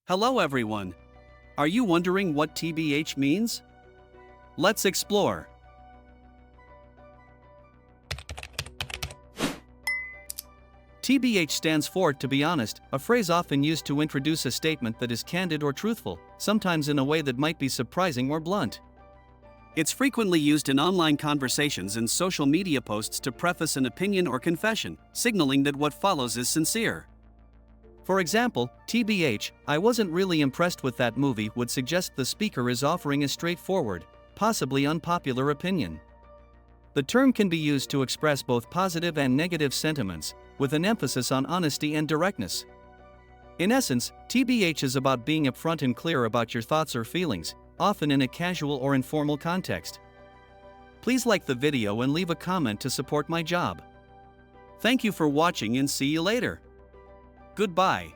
Hello everyone. Are you wondering what TBH means? Let's explore. TBH stands for "to be honest," a phrase often used to introduce a statement that is candid or truthful, sometimes in a way that might be surprising or blunt. It's frequently used in online conversations and social media posts to preface an opinion or confession, signaling that what follows is sincere. For example, TBH, "I wasn't really impressed with that movie" would suggest the speaker is offering a straightforward, possibly unpopular opinion. The term can be used to express both positive and negative sentiments, with an emphasis on honesty and directness. In essence, TBH is about being upfront and clear about your thoughts or feelings, often in a casual or informal context. Please like the video and leave a comment to support my job. Thank you for watching and see you later. Goodbye.